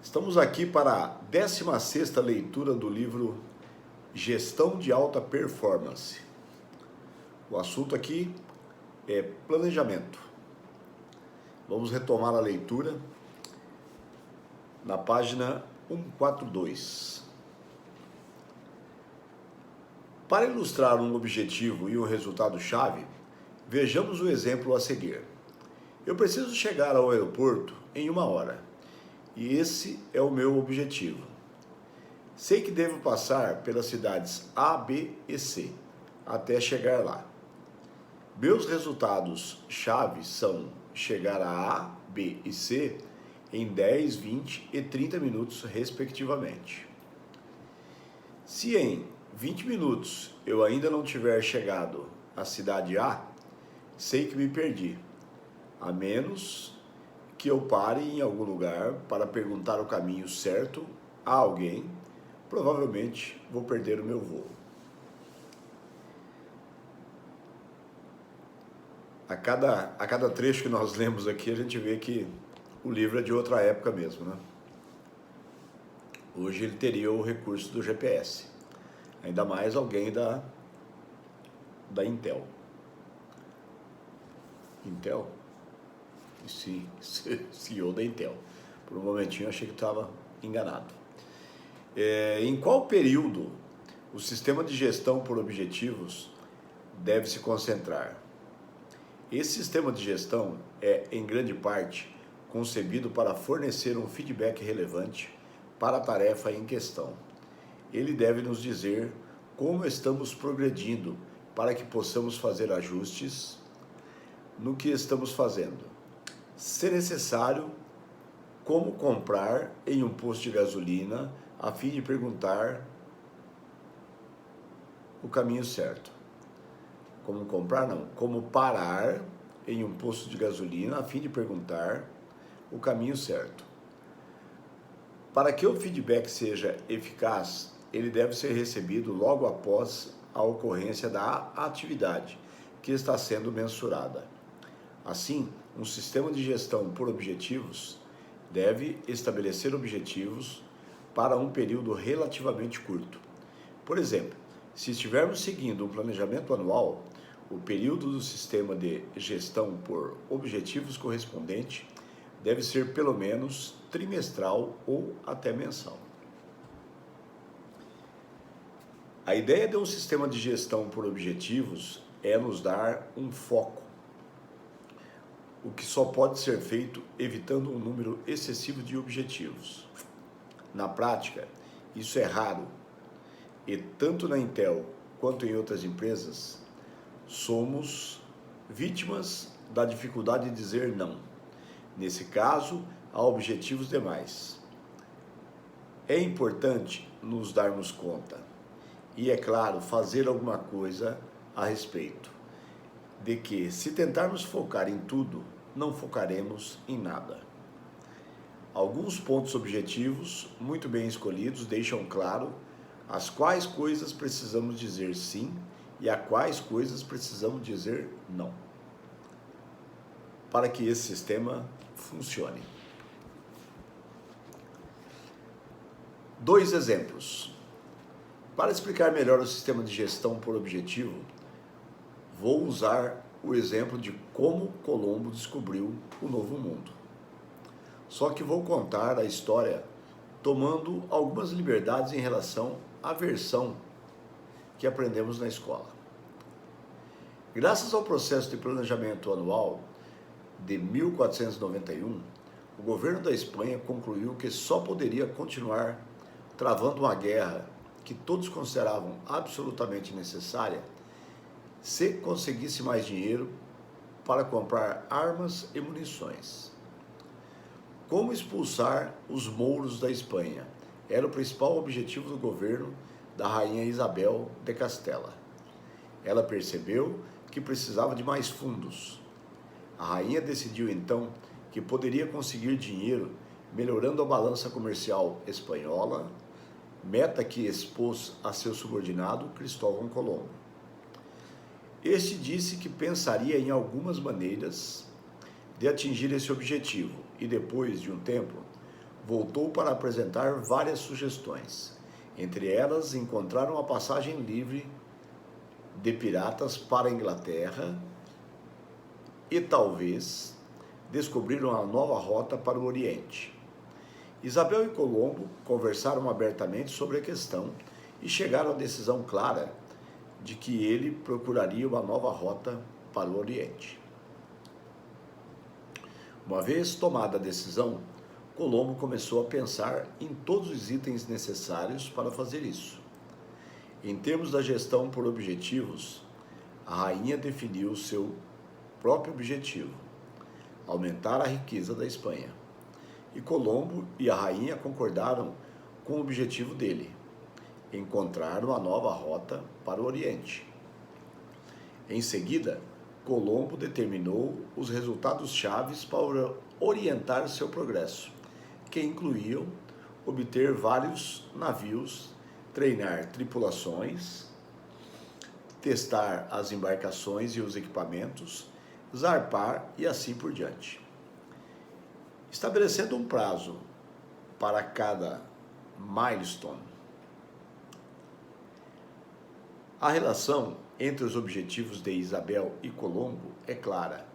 Estamos aqui para a 16ª leitura do livro Gestão de Alta Performance. O assunto aqui é planejamento. Vamos retomar a leitura na página 142. Para ilustrar um objetivo e um resultado-chave, vejamos o exemplo a seguir. Eu preciso chegar ao aeroporto em 1 hora. E esse é o meu objetivo. Sei que devo passar pelas cidades A, B e C até chegar lá. Meus resultados-chave são chegar a A, B e C em 10, 20 e 30 minutos, respectivamente. Se em 20 minutos eu ainda não tiver chegado à cidade A, sei que me perdi, a menos que eu pare em algum lugar para perguntar o caminho certo a alguém, provavelmente vou perder o meu voo. A cada trecho que nós lemos aqui, a gente vê que o livro é de outra época mesmo, né? Hoje ele teria o recurso do GPS, ainda mais alguém da Intel. Intel? Sim, CEO da Intel. Por um momentinho eu achei que estava enganado. Em qual período o sistema de gestão por objetivos deve se concentrar? Esse sistema de gestão é, em grande parte, concebido para fornecer um feedback relevante para a tarefa em questão. Ele deve nos dizer como estamos progredindo para que possamos fazer ajustes no que estamos fazendo. Se necessário, como comprar em um posto de gasolina a fim de perguntar o caminho certo. Como comprar não, como parar em um posto de gasolina a fim de perguntar o caminho certo. Para que o feedback seja eficaz, ele deve ser recebido logo após a ocorrência da atividade que está sendo mensurada. Assim, um sistema de gestão por objetivos deve estabelecer objetivos para um período relativamente curto. Por exemplo, se estivermos seguindo um planejamento anual, o período do sistema de gestão por objetivos correspondente deve ser pelo menos trimestral ou até mensal. A ideia de um sistema de gestão por objetivos é nos dar um foco, o que só pode ser feito evitando um número excessivo de objetivos. Na prática, isso é raro, e tanto na Intel quanto em outras empresas, somos vítimas da dificuldade de dizer não. Nesse caso, há objetivos demais. É importante nos darmos conta, e é claro, fazer alguma coisa a respeito, de que se tentarmos focar em tudo, não focaremos em nada. Alguns pontos objetivos, muito bem escolhidos, deixam claro as quais coisas precisamos dizer sim e a quais coisas precisamos dizer não, para que esse sistema funcione. 2 exemplos. Para explicar melhor o sistema de gestão por objetivo, vou usar o exemplo de como Colombo descobriu o Novo Mundo. Só que vou contar a história tomando algumas liberdades em relação à versão que aprendemos na escola. Graças ao processo de planejamento anual de 1491, o governo da Espanha concluiu que só poderia continuar travando uma guerra que todos consideravam absolutamente necessária se conseguisse mais dinheiro para comprar armas e munições. Como expulsar os mouros da Espanha era o principal objetivo do governo da rainha Isabel de Castela. Ela percebeu que precisava de mais fundos. A rainha decidiu então que poderia conseguir dinheiro melhorando a balança comercial espanhola, meta que expôs a seu subordinado Cristóvão Colombo. Este disse que pensaria em algumas maneiras de atingir esse objetivo e, depois de um tempo, voltou para apresentar várias sugestões. Entre elas, encontraram a passagem livre de piratas para a Inglaterra e talvez descobriram a nova rota para o Oriente. Isabel e Colombo conversaram abertamente sobre a questão e chegaram à decisão clara de que ele procuraria uma nova rota para o Oriente. Uma vez tomada a decisão, Colombo começou a pensar em todos os itens necessários para fazer isso. Em termos da gestão por objetivos, a rainha definiu seu próprio objetivo: aumentar a riqueza da Espanha. E Colombo e a rainha concordaram com o objetivo dele: encontrar uma nova rota para o Oriente. Em seguida, Colombo determinou os resultados chaves para orientar seu progresso, que incluíam obter vários navios, treinar tripulações, testar as embarcações e os equipamentos, zarpar e assim por diante. Estabelecendo um prazo para cada milestone. A relação entre os objetivos de Isabel e Colombo é clara.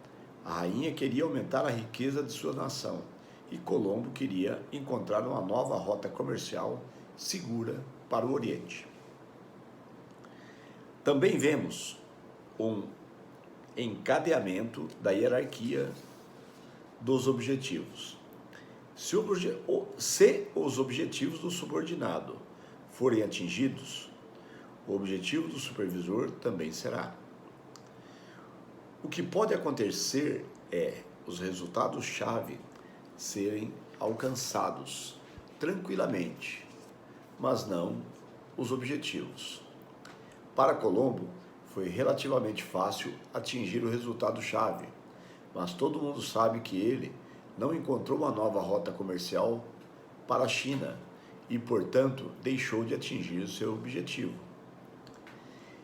A rainha queria aumentar a riqueza de sua nação e Colombo queria encontrar uma nova rota comercial segura para o Oriente. Também vemos um encadeamento da hierarquia dos objetivos. Se os objetivos do subordinado forem atingidos, o objetivo do supervisor também será. O que pode acontecer é os resultados-chave serem alcançados tranquilamente, mas não os objetivos. Para Colombo, foi relativamente fácil atingir o resultado-chave, mas todo mundo sabe que ele não encontrou uma nova rota comercial para a China e, portanto, deixou de atingir o seu objetivo.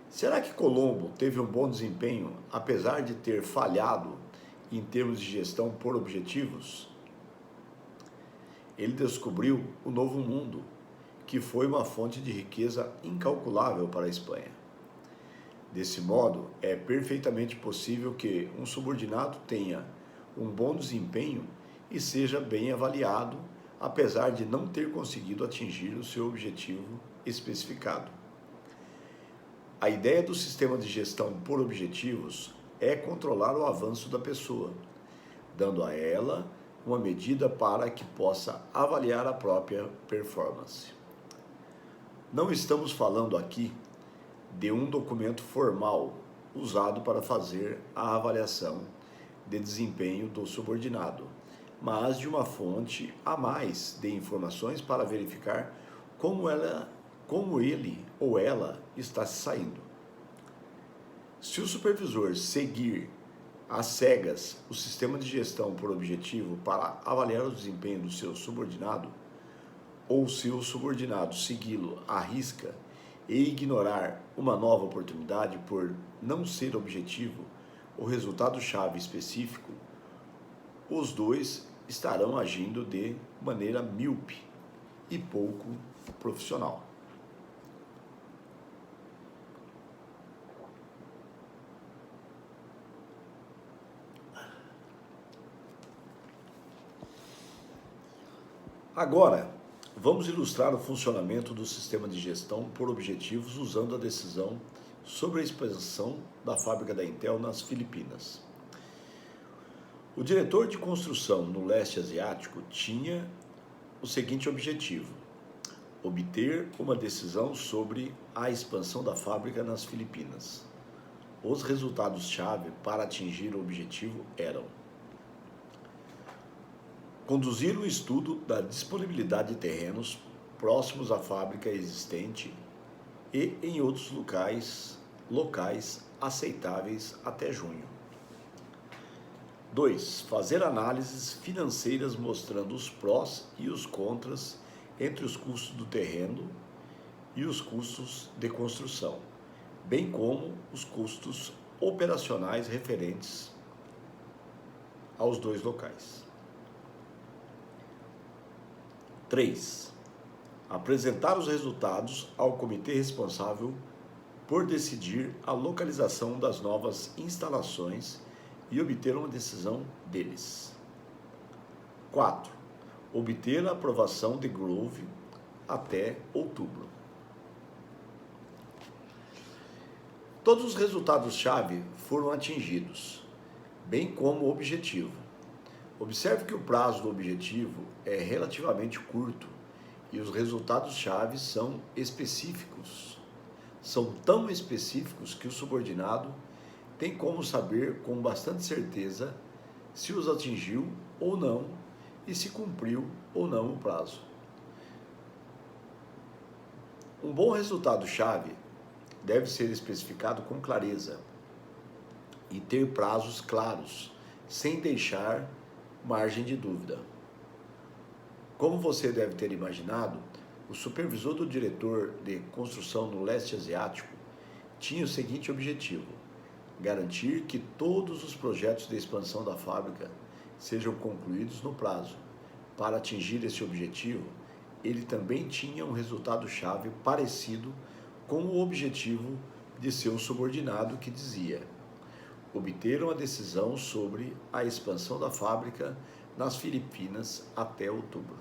Será que Colombo teve um bom desempenho, apesar de ter falhado em termos de gestão por objetivos? Ele descobriu o Novo Mundo, que foi uma fonte de riqueza incalculável para a Espanha. Desse modo, é perfeitamente possível que um subordinado tenha um bom desempenho e seja bem avaliado, apesar de não ter conseguido atingir o seu objetivo especificado. A ideia do sistema de gestão por objetivos é controlar o avanço da pessoa, dando a ela uma medida para que possa avaliar a própria performance. Não estamos falando aqui de um documento formal usado para fazer a avaliação de desempenho do subordinado, mas de uma fonte a mais de informações para verificar como ele ou ela está se saindo. Se o supervisor seguir às cegas o sistema de gestão por objetivo para avaliar o desempenho do seu subordinado, ou se o subordinado segui-lo à risca e ignorar uma nova oportunidade por não ser objetivo o resultado-chave específico, os dois estarão agindo de maneira míope e pouco profissional. Agora, vamos ilustrar o funcionamento do sistema de gestão por objetivos usando a decisão sobre a expansão da fábrica da Intel nas Filipinas. O diretor de construção no leste asiático tinha o seguinte objetivo: obter uma decisão sobre a expansão da fábrica nas Filipinas. Os resultados-chave para atingir o objetivo eram: conduzir o estudo da disponibilidade de terrenos próximos à fábrica existente e em outros locais aceitáveis até junho. 2. Fazer análises financeiras mostrando os prós e os contras entre os custos do terreno e os custos de construção, bem como os custos operacionais referentes aos dois locais. 3. Apresentar os resultados ao comitê responsável por decidir a localização das novas instalações e obter uma decisão deles. 4. Obter a aprovação de Grove até outubro. Todos os resultados-chave foram atingidos, bem como o objetivo. Observe que o prazo do objetivo é relativamente curto e os resultados-chave são específicos. São tão específicos que o subordinado tem como saber com bastante certeza se os atingiu ou não e se cumpriu ou não o prazo. Um bom resultado-chave deve ser especificado com clareza e ter prazos claros, sem deixar margem de dúvida. Como você deve ter imaginado, o supervisor do diretor de construção no leste asiático tinha o seguinte objetivo: garantir que todos os projetos de expansão da fábrica sejam concluídos no prazo. Para atingir esse objetivo, ele também tinha um resultado-chave parecido com o objetivo de seu subordinado, que dizia: obter uma decisão sobre a expansão da fábrica nas Filipinas até outubro.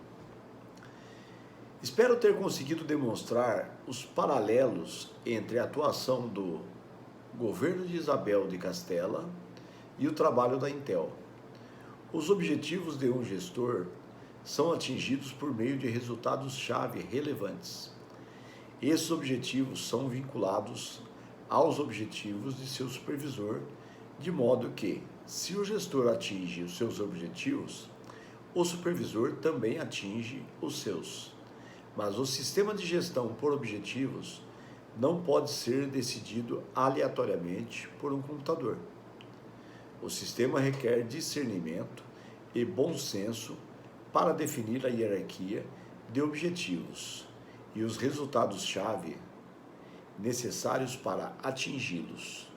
Espero ter conseguido demonstrar os paralelos entre a atuação do governo de Isabel de Castela e o trabalho da Intel. Os objetivos de um gestor são atingidos por meio de resultados-chave relevantes. Esses objetivos são vinculados aos objetivos de seu supervisor, de modo que, se o gestor atinge os seus objetivos, o supervisor também atinge os seus. Mas o sistema de gestão por objetivos não pode ser decidido aleatoriamente por um computador. O sistema requer discernimento e bom senso para definir a hierarquia de objetivos e os resultados-chave necessários para atingi-los.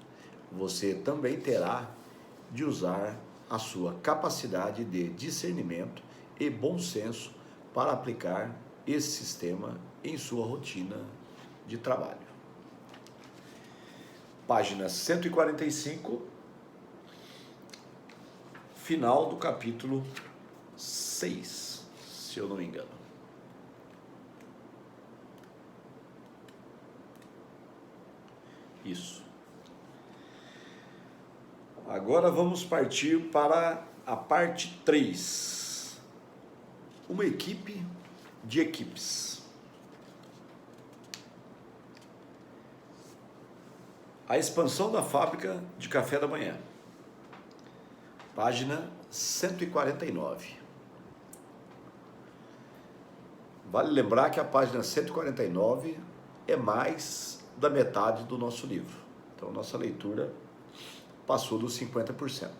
Você também terá de usar a sua capacidade de discernimento e bom senso para aplicar esse sistema em sua rotina de trabalho. Página 145, final do capítulo 6, se eu não me engano. Isso. Agora vamos partir para a parte 3. Uma equipe de equipes. A expansão da fábrica de café da manhã. Página 149. Vale lembrar que a página 149 é mais da metade do nosso livro. Então, nossa leitura passou dos 50%.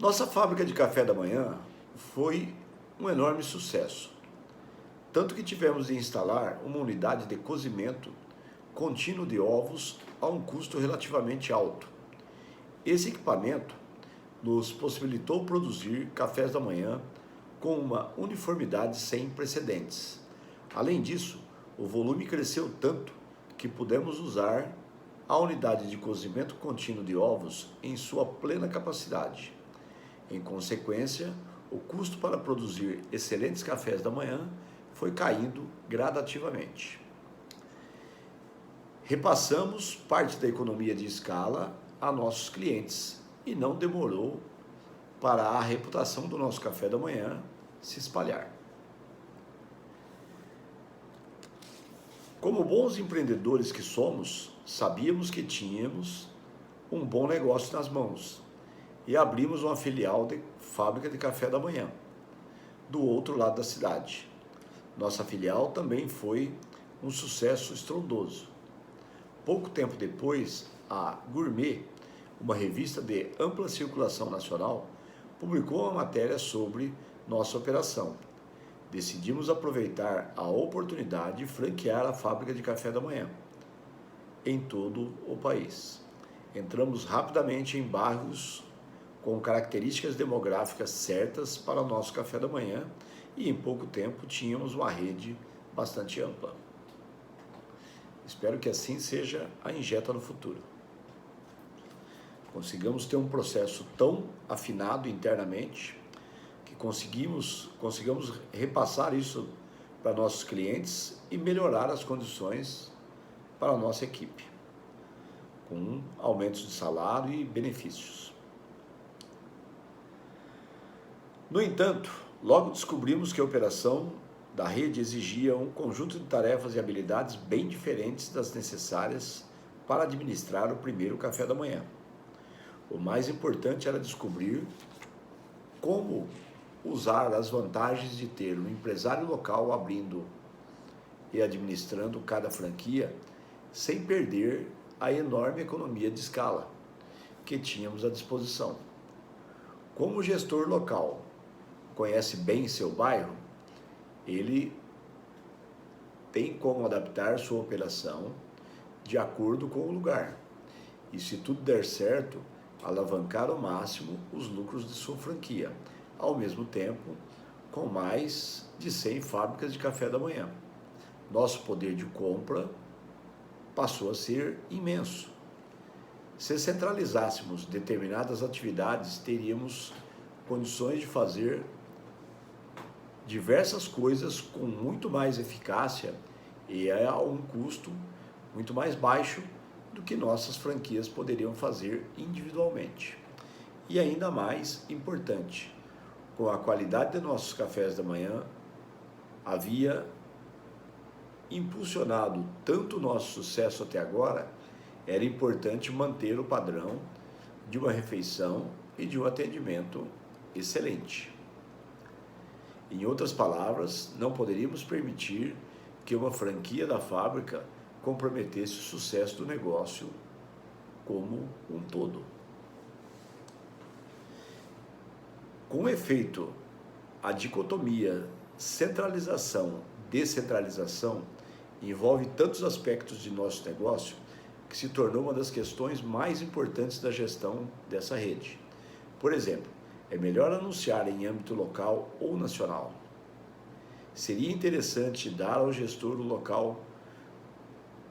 Nossa fábrica de café da manhã foi um enorme sucesso, tanto que tivemos de instalar uma unidade de cozimento contínuo de ovos a um custo relativamente alto. Esse equipamento nos possibilitou produzir cafés da manhã com uma uniformidade sem precedentes. Além disso, o volume cresceu tanto que pudemos usar a unidade de cozimento contínuo de ovos em sua plena capacidade. Em consequência, o custo para produzir excelentes cafés da manhã foi caindo gradativamente. Repassamos parte da economia de escala a nossos clientes e não demorou para a reputação do nosso café da manhã se espalhar. Como bons empreendedores que somos, sabíamos que tínhamos um bom negócio nas mãos e abrimos uma filial de fábrica de café da manhã do outro lado da cidade. Nossa filial também foi um sucesso estrondoso. Pouco tempo depois, a Gourmet, uma revista de ampla circulação nacional, publicou uma matéria sobre nossa operação. Decidimos aproveitar a oportunidade de franquear a fábrica de café da manhã em todo o país. Entramos rapidamente em bairros com características demográficas certas para o nosso café da manhã, e em pouco tempo tínhamos uma rede bastante ampla. Espero que assim seja a Ingeta no futuro. Consigamos ter um processo tão afinado internamente que consigamos repassar isso para nossos clientes e melhorar as condições para a nossa equipe, com aumentos de salário e benefícios. No entanto, logo descobrimos que a operação da rede exigia um conjunto de tarefas e habilidades bem diferentes das necessárias para administrar o primeiro café da manhã. O mais importante era descobrir como usar as vantagens de ter um empresário local abrindo e administrando cada franquia sem perder a enorme economia de escala que tínhamos à disposição. Como o gestor local conhece bem seu bairro, ele tem como adaptar sua operação de acordo com o lugar e, se tudo der certo, alavancar ao máximo os lucros de sua franquia, ao mesmo tempo com mais de 100 fábricas de café da manhã. Nosso poder de compra passou a ser imenso. Se centralizássemos determinadas atividades, teríamos condições de fazer diversas coisas com muito mais eficácia e a um custo muito mais baixo do que nossas franquias poderiam fazer individualmente. E ainda mais importante, com a qualidade de nossos cafés da manhã, havia impulsionado tanto o nosso sucesso até agora, era importante manter o padrão de uma refeição e de um atendimento excelente. Em outras palavras, não poderíamos permitir que uma franquia da fábrica comprometesse o sucesso do negócio como um todo. Com efeito, a dicotomia centralização-descentralização envolve tantos aspectos de nosso negócio que se tornou uma das questões mais importantes da gestão dessa rede. Por exemplo, é melhor anunciar em âmbito local ou nacional? Seria interessante dar ao gestor local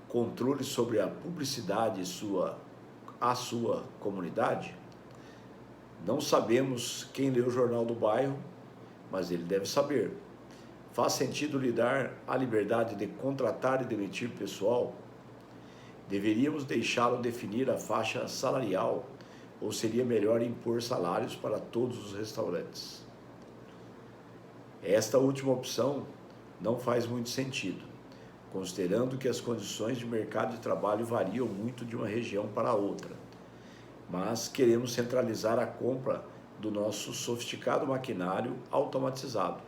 controle sobre a publicidade à sua comunidade? Não sabemos quem lê o jornal do bairro, mas ele deve saber. Faz sentido lhe dar a liberdade de contratar e demitir pessoal? Deveríamos deixá-lo definir a faixa salarial ou seria melhor impor salários para todos os restaurantes? Esta última opção não faz muito sentido, considerando que as condições de mercado de trabalho variam muito de uma região para outra. Mas queremos centralizar a compra do nosso sofisticado maquinário automatizado.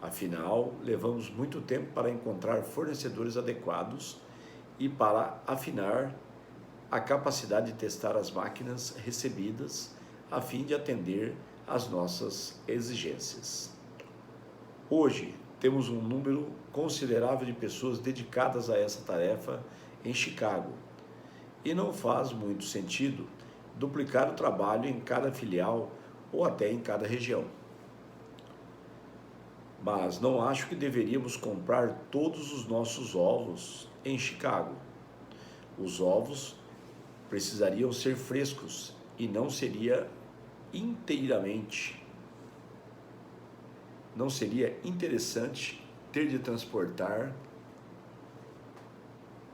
Afinal, levamos muito tempo para encontrar fornecedores adequados e para afinar a capacidade de testar as máquinas recebidas a fim de atender às nossas exigências. Hoje, temos um número considerável de pessoas dedicadas a essa tarefa em Chicago e não faz muito sentido duplicar o trabalho em cada filial ou até em cada região. Mas não acho que deveríamos comprar todos os nossos ovos em Chicago. Os ovos precisariam ser frescos e não seria interessante ter de transportar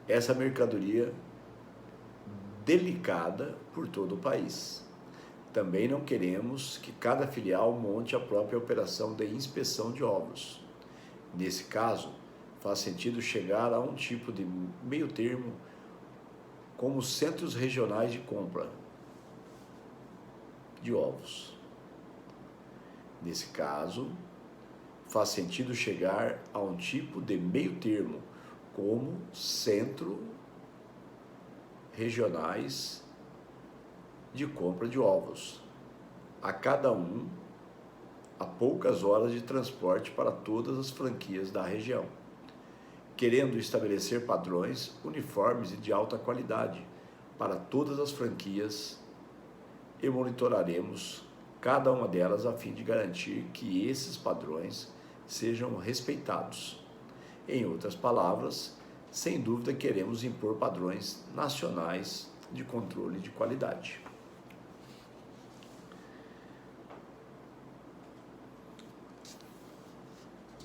essa mercadoria delicada por todo o país. Também não queremos que cada filial monte a própria operação de inspeção de ovos. Nesse caso, faz sentido chegar a um tipo de meio termo como centros regionais de compra de ovos. Nesse caso, faz sentido chegar a um tipo de meio termo como centro regionais de compra de ovos, a cada um a poucas horas de transporte para todas as franquias da região, querendo estabelecer padrões uniformes e de alta qualidade para todas as franquias e monitoraremos cada uma delas a fim de garantir que esses padrões sejam respeitados. Em outras palavras, sem dúvida queremos impor padrões nacionais de controle de qualidade.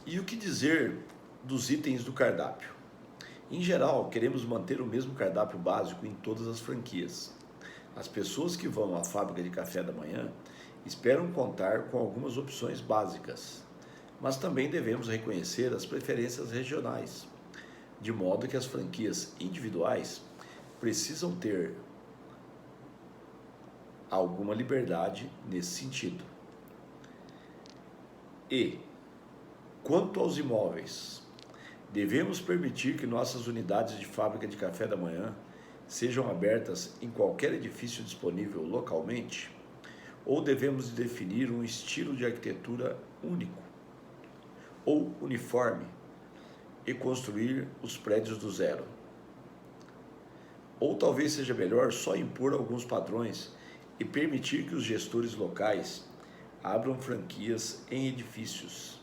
E o que dizer dos itens do cardápio? Em geral, queremos manter o mesmo cardápio básico em todas as franquias. As pessoas que vão à fábrica de café da manhã esperam contar com algumas opções básicas, mas também devemos reconhecer as preferências regionais, de modo que as franquias individuais precisam ter alguma liberdade nesse sentido. E, quanto aos imóveis, devemos permitir que nossas unidades de fábrica de café da manhã sejam abertas em qualquer edifício disponível localmente? Ou devemos definir um estilo de arquitetura único ou uniforme e construir os prédios do zero? Ou talvez seja melhor só impor alguns padrões e permitir que os gestores locais abram franquias em edifícios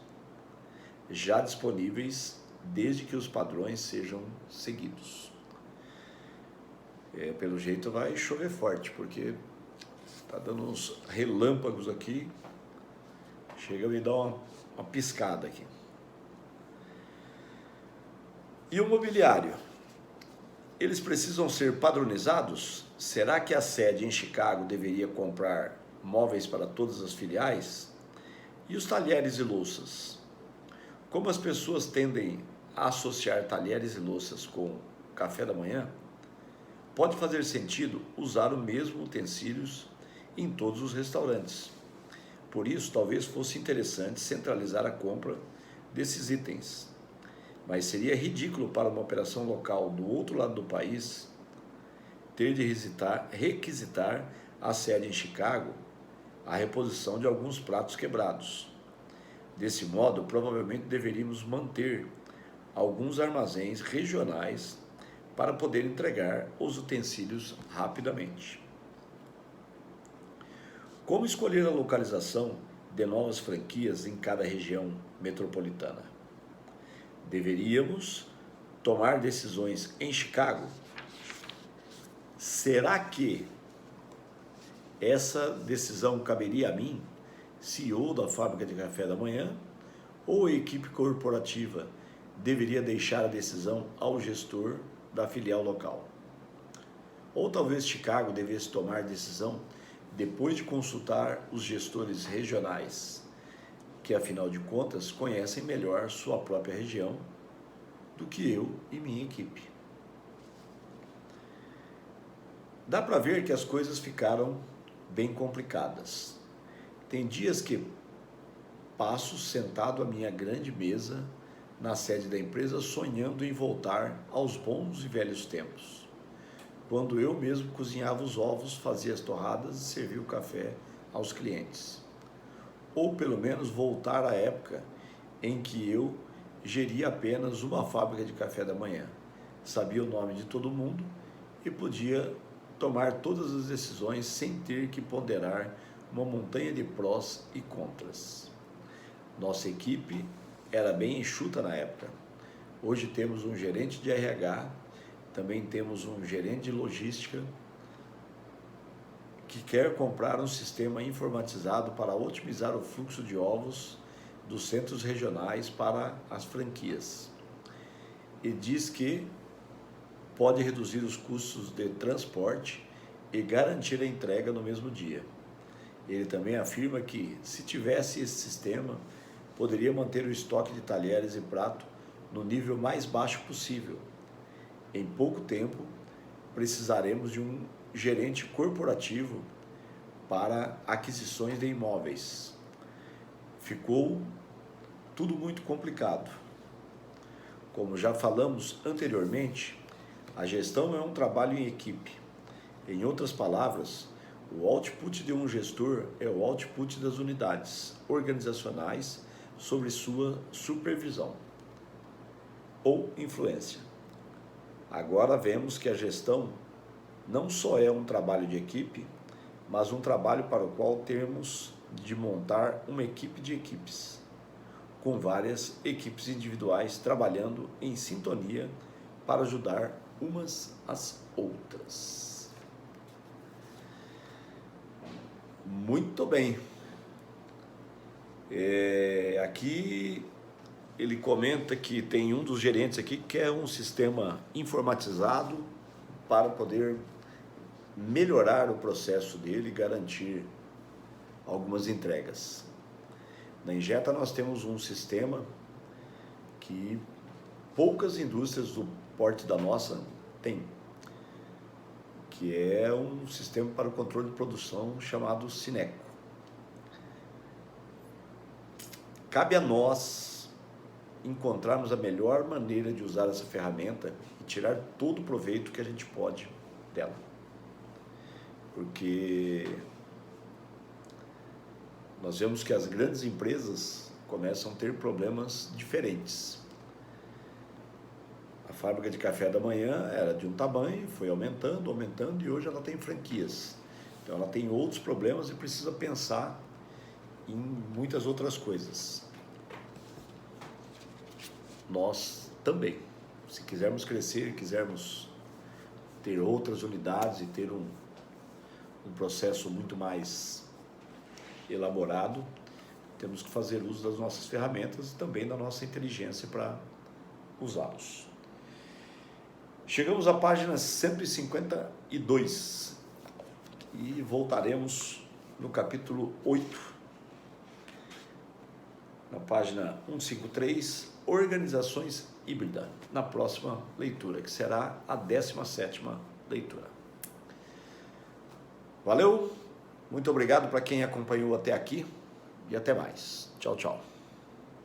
já disponíveis, desde que os padrões sejam seguidos. Pelo jeito vai chover forte, porque está dando uns relâmpagos aqui, chega a me dar uma piscada aqui. E o mobiliário? Eles precisam ser padronizados? Será que a sede em Chicago deveria comprar móveis para todas as filiais? E os talheres e louças? Como as pessoas tendem a associar talheres e louças com café da manhã, pode fazer sentido usar o mesmo utensílios em todos os restaurantes. Por isso, talvez fosse interessante centralizar a compra desses itens. Mas seria ridículo para uma operação local do outro lado do país ter de requisitar a sede em Chicago a reposição de alguns pratos quebrados. Desse modo, provavelmente deveríamos manter alguns armazéns regionais para poder entregar os utensílios rapidamente. Como escolher a localização de novas franquias em cada região metropolitana? Deveríamos tomar decisões em Chicago? Será que essa decisão caberia a mim, CEO da fábrica de café da manhã, ou a equipe corporativa deveria deixar a decisão ao gestor da filial local? Ou talvez Chicago devesse tomar decisão depois de consultar os gestores regionais, que afinal de contas conhecem melhor sua própria região do que eu e minha equipe. Dá para ver que as coisas ficaram bem complicadas. Tem dias que passo sentado à minha grande mesa na sede da empresa sonhando em voltar aos bons e velhos tempos, quando eu mesmo cozinhava os ovos, fazia as torradas e servia o café aos clientes. Ou pelo menos voltar à época em que eu geria apenas uma fábrica de café da manhã, sabia o nome de todo mundo e podia tomar todas as decisões sem ter que ponderar uma montanha de prós e contras. Nossa equipe era bem enxuta na época. Hoje temos um gerente de RH, também temos um gerente de logística que quer comprar um sistema informatizado para otimizar o fluxo de ovos dos centros regionais para as franquias. E diz que pode reduzir os custos de transporte e garantir a entrega no mesmo dia. Ele também afirma que, se tivesse esse sistema, poderia manter o estoque de talheres e prato no nível mais baixo possível. Em pouco tempo, precisaremos de um gerente corporativo para aquisições de imóveis. Ficou tudo muito complicado. Como já falamos anteriormente, a gestão é um trabalho em equipe. Em outras palavras, o output de um gestor é o output das unidades organizacionais sobre sua supervisão ou influência. Agora vemos que a gestão não só é um trabalho de equipe, mas um trabalho para o qual temos de montar uma equipe de equipes, com várias equipes individuais trabalhando em sintonia para ajudar umas às outras. Muito bem. Aqui ele comenta que tem um dos gerentes aqui que quer um sistema informatizado para poder melhorar o processo dele e garantir algumas entregas. Na Injeta nós temos um sistema que poucas indústrias do porte da nossa têm, que é um sistema para o controle de produção chamado Sineco. Cabe a nós encontrarmos a melhor maneira de usar essa ferramenta e tirar todo o proveito que a gente pode dela. Porque nós vemos que as grandes empresas começam a ter problemas diferentes. A fábrica de café da manhã era de um tamanho, foi aumentando e hoje ela tem franquias. Então ela tem outros problemas e precisa pensar em muitas outras coisas. Nós também, se quisermos crescer, quisermos ter outras unidades e ter um processo muito mais elaborado, temos que fazer uso das nossas ferramentas e também da nossa inteligência para usá-los. Chegamos à página 152 e voltaremos no capítulo 8, na página 153, Organizações Híbridas, na próxima leitura, que será a 17ª leitura. Valeu, muito obrigado para quem acompanhou até aqui e até mais. Tchau, tchau.